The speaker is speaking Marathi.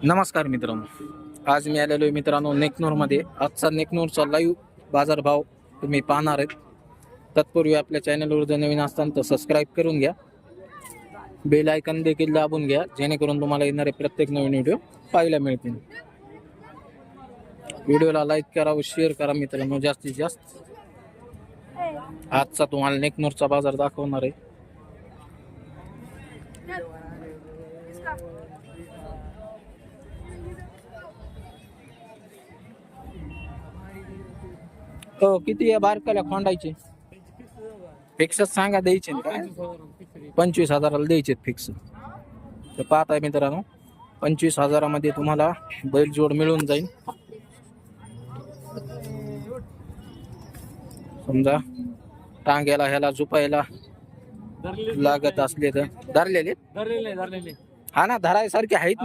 नमस्कार मित्रांनो, आज मी आलेलो आहे मित्रांनो नेकनूरमध्ये. आजचा नेकनूरचा लाईव्ह बाजारभाव तुम्ही पाहणार आहेत. तत्पूर्वी आपल्या चॅनलवर जर नवीन असताल तर सबस्क्राईब करून घ्या, बेल आयकॉन देखील दाबून घ्या, जेणेकरून तुम्हाला येणारे प्रत्येक नवीन व्हिडिओ पाहायला मिळतील. व्हिडिओला लाईक करा व शेअर करा मित्रांनो जास्तीत जास्त. आजचा तुम्हाला नेकनूरचा बाजार दाखवणार आहे. हो, किती या बारकाल्या खोंडायचे? फिक्सच सांगा, द्यायचे ना काय? 25,000ला द्यायचे फिक्स. तर पाहताय मित्रांनो, 25,000मध्ये तुम्हाला बैलजोड मिळून जाईल. समजा टांग्याला ह्याला झुपायला लागत असले तर धरलेले धरलेले हा ना, धरायसारखे आहेत.